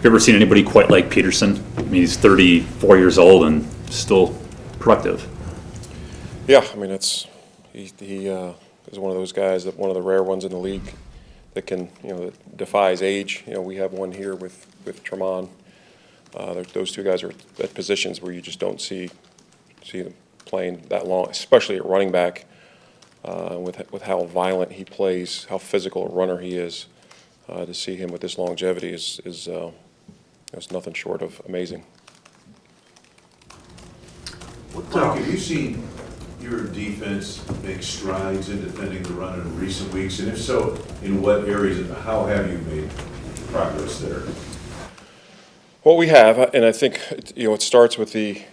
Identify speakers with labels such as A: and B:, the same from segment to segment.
A: Have you ever seen anybody quite like Peterson? I mean, he's 34 years old and still productive.
B: Yeah, I mean, he is one of those guys, that one of the rare ones in the league that can, that defies age. We have one here with Tremont. Those two guys are at positions where you just don't see them playing that long, especially at running back. With how violent he plays, how physical a runner he is, to see him with this longevity is nothing short of amazing.
C: Mike, have you seen your defense make strides in defending the run in recent weeks? And if so, in what areas and how have you made progress there?
B: Well, we have, and I think it starts with the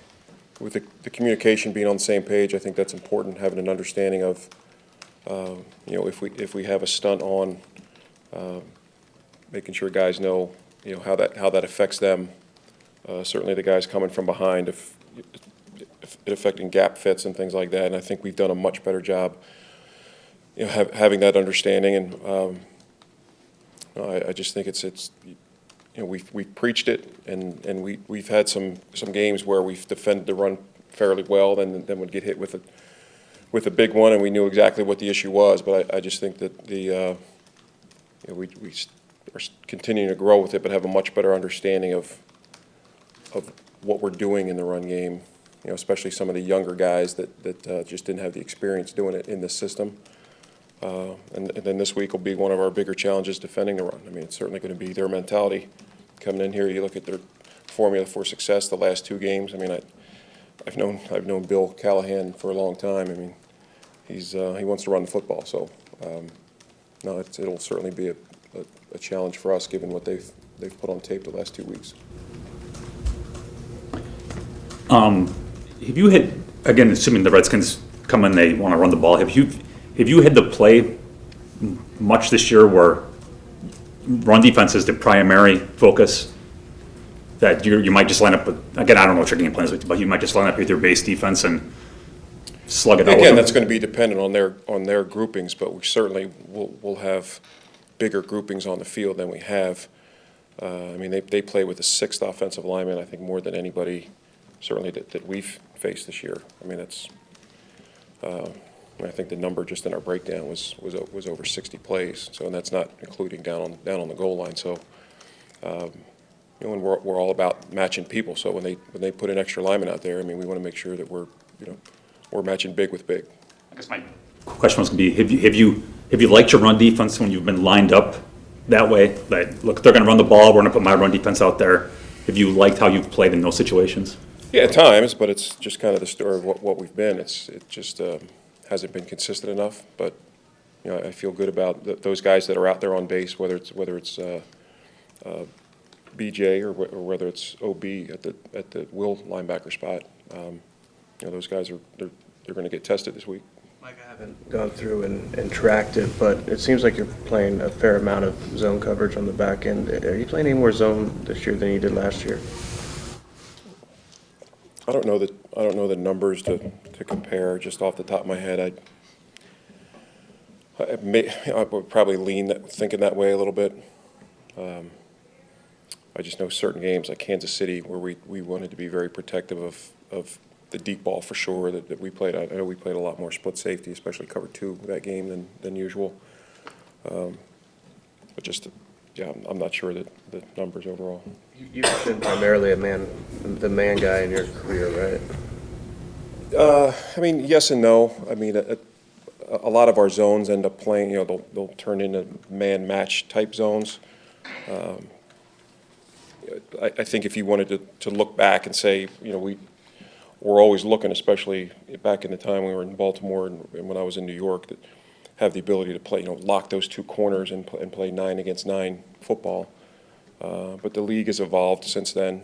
B: communication being on the same page. I think that's important, having an understanding of if we have a stunt on, making sure guys know how that affects them. Certainly the guys coming from behind, if it affecting gap fits and things like that. And I think we've done a much better job having that understanding. And I just think it's we've preached it, and we've had some games where we've defended the run fairly well, and then would get hit with a big one, and we knew exactly what the issue was. But I just think that we are continuing to grow with it, but have a much better understanding of what we're doing in the run game. Especially some of the younger guys that just didn't have the experience doing it in this system. And then this week will be one of our bigger challenges, defending the run. I mean, it's certainly going to be their mentality coming in here. You look at their formula for success the last two games. I mean, I've known Bill Callahan for a long time. I mean, he wants to run the football. So no, it'll certainly be a challenge for us, given what they've put on tape the last 2 weeks.
A: Have you had, again, assuming the Redskins come in, they want to run the ball, have you had to play much this year where run defense is the primary focus, that you might just line up with, again, I don't know what your game plan is, but you might just line up with your base defense and slug it out?
B: Again, that's going to be dependent on their groupings, but we certainly will have bigger groupings on the field than we have. I mean, they play with the 6th offensive lineman, I think, more than anybody certainly that we've faced this year. I mean, I think the number just in our breakdown was over 60 plays. So, and that's not including down on the goal line. So, and we're all about matching people. So when they put an extra lineman out there, I mean, we want to make sure that we're matching big with big.
A: I guess my question was going to be: have you liked your run defense when you've been lined up that way? Like, look, they're going to run the ball. We're going to put my run defense out there. Have you liked how you've played in those situations?
B: Yeah, at times, but it's just kind of the story of what we've been. It just hasn't been consistent enough. But I feel good about those guys that are out there on base, whether it's BJ or whether it's OB at the will linebacker spot. Those guys they're going to get tested this week.
D: Mike, I haven't gone through and tracked it, but it seems like you're playing a fair amount of zone coverage on the back end. Are you playing any more zone this year than you did last year?
B: I don't know the numbers to compare just off the top of my head. I would probably thinking that way a little bit. I just know certain games like Kansas City where we wanted to be very protective of the deep ball for sure that we played. I know we played a lot more split safety, especially cover 2 that game than usual. But just I'm not sure that the numbers overall.
D: You've been primarily the man guy in your career,
B: right? I mean, yes and no. I mean, a lot of our zones end up playing. They'll turn into man match type zones. I think if you wanted to look back and say, we're always looking, especially back in the time we were in Baltimore and when I was in New York, that have the ability to play, lock those 2 corners and play 9 against 9 football. But the league has evolved since then,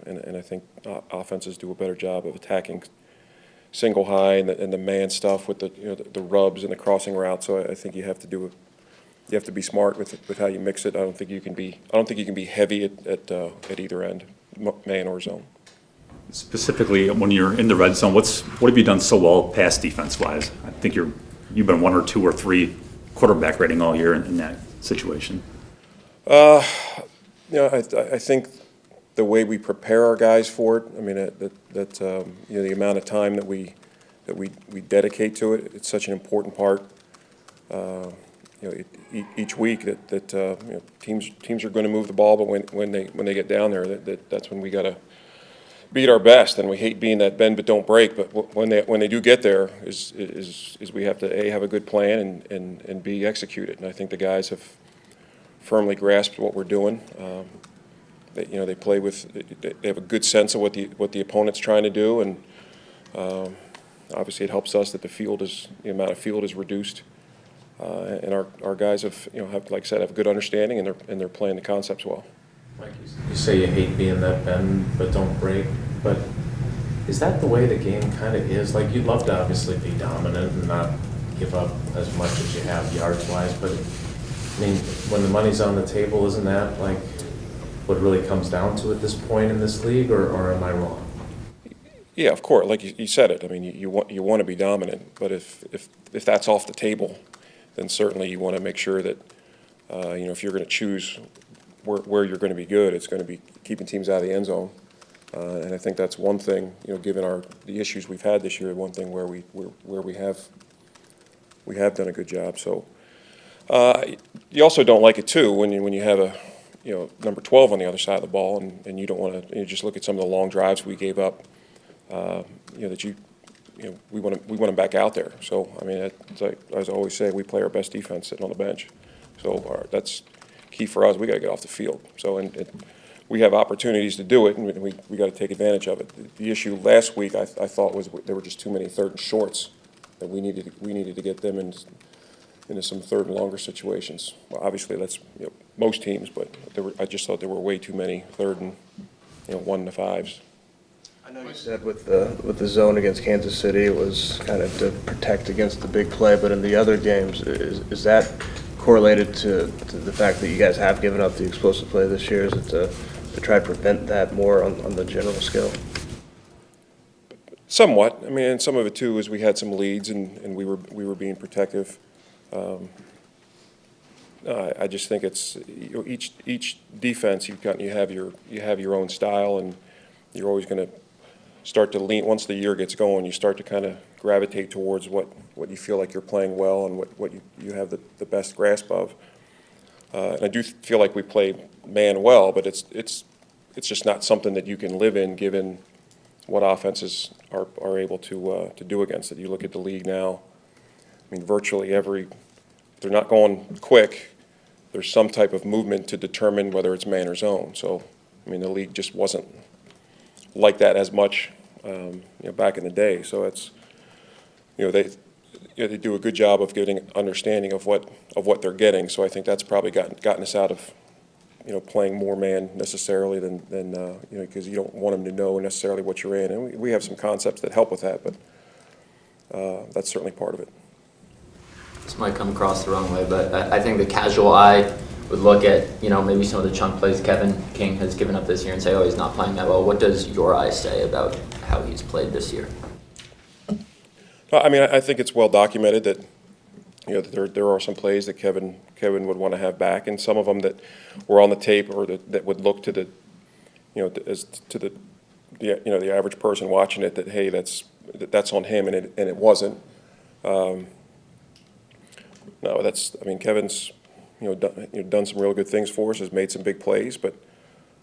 B: and I think offenses do a better job of attacking single high and the man stuff with the rubs and the crossing route. So I think you have to be smart with how you mix it. I don't think you can be heavy at either end, man or zone.
A: Specifically, when you're in the red zone, what have you done so well pass defense wise? I think you've been 1 or 2 or 3 quarterback rating all year in that situation.
B: I think the way we prepare our guys for it, I mean, the amount of time that we dedicate to it, it's such an important part. Each week that teams are going to move the ball, but when they get down there, that's when we got to be at our best. And we hate being that bend but don't break. But when they do get there, is we have to have a good plan and B, execute it. And I think the guys have firmly grasped what we're doing. They play they have a good sense of what the opponent's trying to do, and obviously it helps us that the amount of field is reduced. And our guys have, like I said, have a good understanding, and they're playing the concepts well.
E: Mike, you say you hate being that bend but don't break, but is that the way the game kind of is? Like, you'd love to obviously be dominant and not give up as much as you have yards-wise, but I mean, when the money's on the table, isn't that like what it really comes down to at this point in this league, or am I wrong?
B: Yeah, of course. Like you said it. I mean, you want to be dominant, but if that's off the table, then certainly you want to make sure that if you're going to choose where you're going to be good, it's going to be keeping teams out of the end zone. And I think that's one thing, given the issues we've had this year, one thing where we have done a good job. So you also don't like it too when you have a number 12 on the other side of the ball, and you don't want to just look at some of the long drives we gave up. We want them back out there. So I mean, as I always say, we play our best defense sitting on the bench. So that's key for us. We got to get off the field. So we have opportunities to do it, and we got to take advantage of it. The issue last week I thought was there were just too many third and shorts that we needed to get them into some third and longer situations. Well, obviously that's most teams, but I just thought there were way too many third and 1 to 5s.
D: I know you said with the zone against Kansas City, it was kind of to protect against the big play, but in the other games, is that correlated to the fact that you guys have given up the explosive play this year? Is it to try to prevent that more on the general scale?
B: Somewhat. I mean, and some of it too is we had some leads and we were being protective. I just think it's each defense you have your own style, and you're always going to start to lean. Once the year gets going, you start to kind of gravitate towards what you feel like you're playing well and what you have the best grasp of. And I do feel like we play man well, but it's just not something that you can live in given what offenses are able to do against it. You look at the league now. I mean, virtually if they're not going quick, there's some type of movement to determine whether it's man or zone. So, I mean, the league just wasn't like that as much, back in the day. So it's, they do a good job of getting understanding of what they're getting. So I think that's probably gotten us out of, playing more man necessarily than because you don't want them to know necessarily what you're in. And we have some concepts that help with that, but that's certainly part of it.
F: This might come across the wrong way, but I think the casual eye would look at, maybe some of the chunk plays Kevin King has given up this year and say, oh, he's not playing that well. What does your eye say about how he's played this year?
B: I mean, I think it's well documented that, that there are some plays that Kevin would want to have back, and some of them that were on the tape or that would look to the, as to the average person watching it that, hey, that's on him, and it wasn't. No, Kevin's done some real good things for us, has made some big plays, but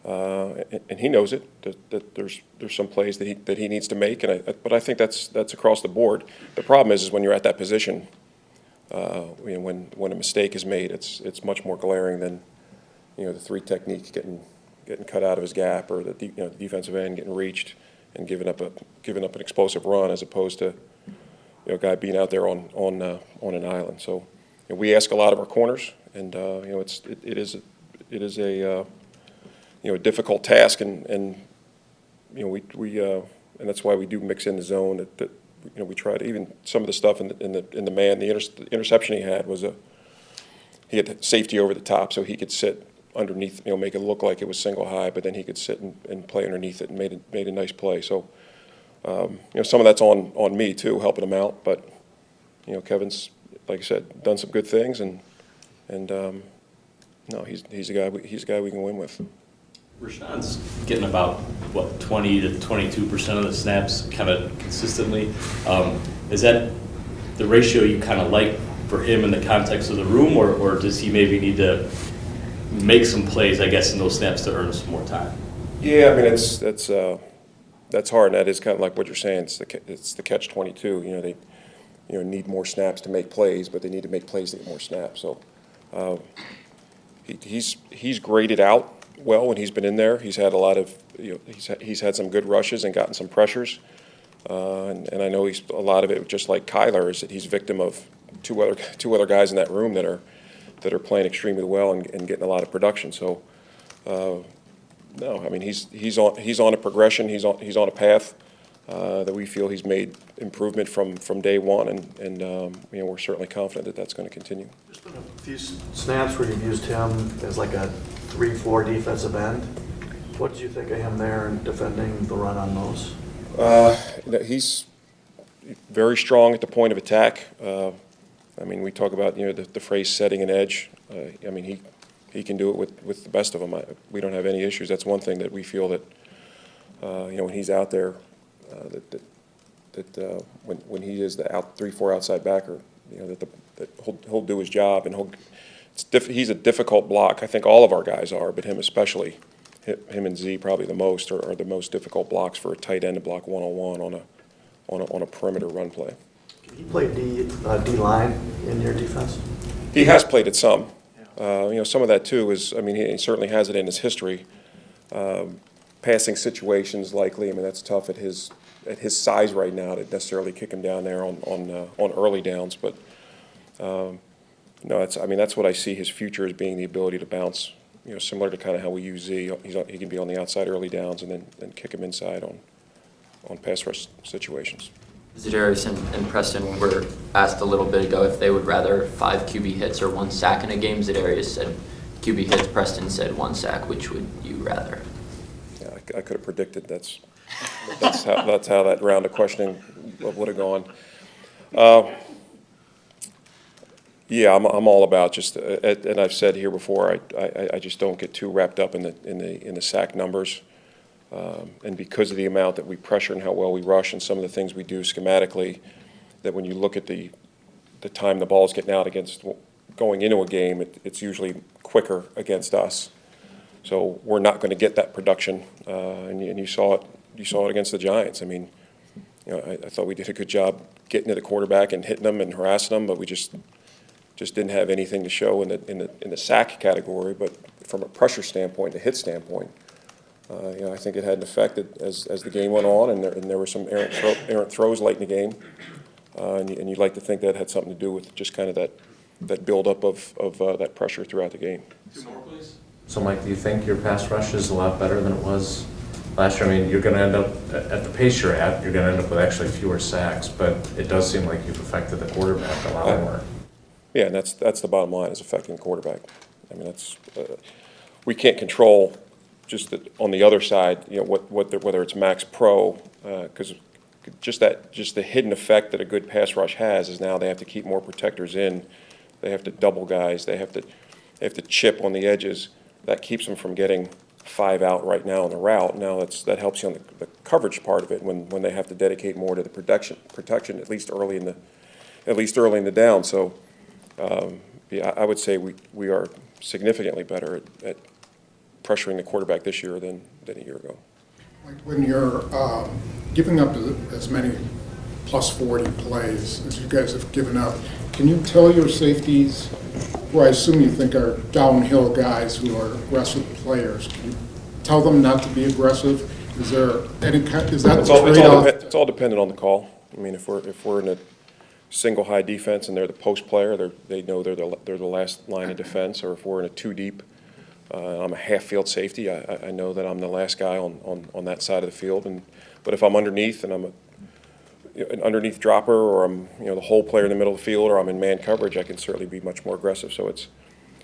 B: and he knows it that there's some plays that he needs to make, but I think that's across the board. The problem is when you're at that position, when a mistake is made, it's much more glaring than the 3 technique getting cut out of his gap, or the defensive end getting reached and giving up an explosive run, as opposed to a guy being out there on an island. So we ask a lot of our corners, and it is a difficult task, and that's why we do mix in the zone. That we try to, even some of the stuff in the man. The interception he had was he had safety over the top, so he could sit underneath, make it look like it was single high, but then he could sit and play underneath it, and made a nice play. So some of that's on me too, helping him out. But Kevin's, like I said, done some good things, and No, he's a guy we can win with.
G: Rashawn's getting about, what, 20 to 22% of the snaps kind of consistently. Is that the ratio you kind of like for him in the context of the room, or does he maybe need to make some plays, I guess, in those snaps to earn some more time?
B: Yeah, I mean, that's hard, and that is kind of like what you're saying. It's the catch-22. You know, they need more snaps to make plays, but they need to make plays to get more snaps. So he's graded out well when he's been in there. He's had a lot of, he's had some good rushes and gotten some pressures. And I know a lot of it, just like Kyler, is that he's victim of two other guys in that room that are playing extremely well and getting a lot of production. So no, I mean he's on a progression. He's on a path that we feel he's made improvement from day one, and we're certainly confident that that's going to continue.
H: There's been a few snaps where you've used him as like a 3-4 defensive end. What did you think of him there and defending the run on those?
B: He's very strong at the point of attack. I mean, we talk about the phrase setting an edge. I mean, he can do it with the best of them. We don't have any issues. That's one thing that we feel that when he's out there, when he is the 3-4 outside backer, that he'll do his job, and he's a difficult block. I think all of our guys are, but him especially. Him and Z probably the most are the most difficult blocks for a tight end to block one-on-one on a perimeter run play.
H: Can he play D-line in your defense?
B: He has played it some. Some of that too is, I mean, he certainly has it in his history. Passing situations likely. I mean, that's tough at his size right now to necessarily kick him down there on early downs. But no, that's what I see his future as being, the ability to bounce. Similar to kind of how we use Z. He can be on the outside early downs and then kick him inside on pass rush situations.
F: Za'Darius and Preston were asked a little bit ago if they would rather 5 QB hits or 1 sack in a game. Za'Darius said QB hits. Preston said 1 sack. Which would you rather?
B: Yeah, I could have predicted that's how that round of questioning would have gone. Yeah, I'm all about just, and I've said here before, I just don't get too wrapped up in the sack numbers, and because of the amount that we pressure and how well we rush and some of the things we do schematically, that when you look at the time the ball's getting out against going into a game, it's usually quicker against us. So we're not going to get that production, and you saw it. You saw it against the Giants. I mean, I thought we did a good job getting to the quarterback and hitting them and harassing them, but we just didn't have anything to show in the sack category. But from a pressure standpoint, a hit standpoint, I think it had an effect as the game went on, and there were some errant throws late in the game, and you'd like to think that had something to do with just kind of that buildup of that pressure throughout the game.
G: 2 more, please.
E: So, Mike, do you think your pass rush is a lot better than it was last year? I mean, you're going to end up, at the pace you're at, you're going to end up with actually fewer sacks, but it does seem like you've affected the quarterback a lot more.
B: Yeah, and that's the bottom line, is affecting the quarterback. I mean, that's we can't control just on the other side, whether it's Max Pro, because just the hidden effect that a good pass rush has is now they have to keep more protectors in, they have to double guys, they have to chip on the edges. That keeps them from getting 5 out right now on the route. Now that helps you on the coverage part of it when they have to dedicate more to the protection at least early in the down. So. Yeah, I would say we are significantly better at pressuring the quarterback this year than a year ago.
I: When you're giving up as many plus 40 plays as you guys have given up, can you tell your safeties, who I assume you think are downhill guys who are aggressive players, can you tell them not to be aggressive? Is there any kind? Is that
B: It's all dependent on the call. I mean, if we're in a single high defense and they're the post player, they know they're the last line of defense. Or if we're in a 2 deep, I'm a half field safety, I know that I'm the last guy on that side of the field. But if I'm underneath and I'm an underneath dropper, or I'm the whole player in the middle of the field, or I'm in man coverage, I can certainly be much more aggressive. So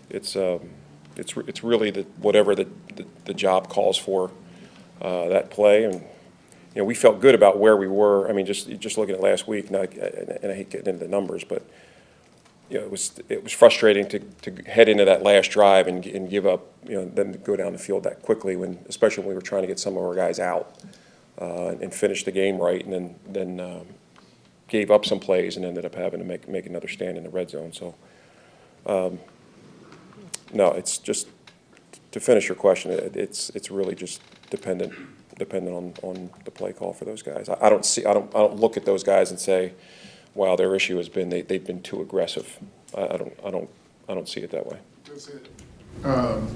B: it's really whatever the job calls for that play. And we felt good about where we were. I mean, just looking at last week, and I hate getting into the numbers, but you know, it was frustrating to head into that last drive and give up, you know, then to go down the field that quickly when, especially when we were trying to get some of our guys out and finish the game right, and then gave up some plays and ended up having to make another stand in the red zone. So, no, it's just to finish your question. It's really just dependent on the play call for those guys. I don't look at those guys and say, wow, their issue has been they've been too aggressive. I don't see it that way.
I: Was it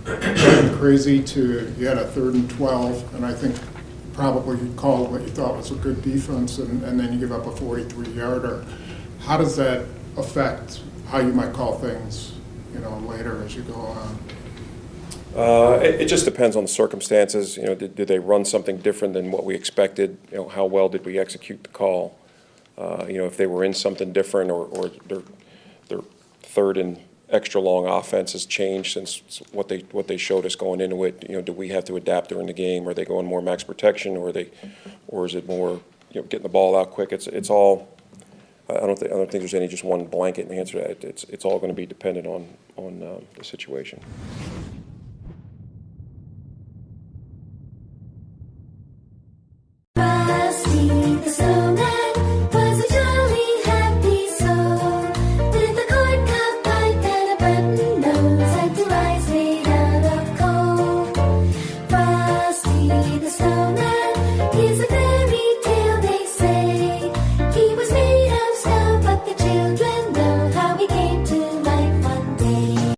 I: getting crazy you had a 3rd and 12, and I think probably you called what you thought was a good defense, and then you give up a 43-yarder. How does that affect how you might call things, you know, later as you go on?
B: It just depends on the circumstances. You know, did they run something different than what we expected? You know, how well did we execute the call? You know, if they were in something different, or their 3rd and extra long offense has changed since what they showed us going into it. You know, do we have to adapt during the game? Are they going more max protection, or is it more, you know, getting the ball out quick? It's all. I don't think there's any just one blanket answer to that. It's all going to be dependent on the situation.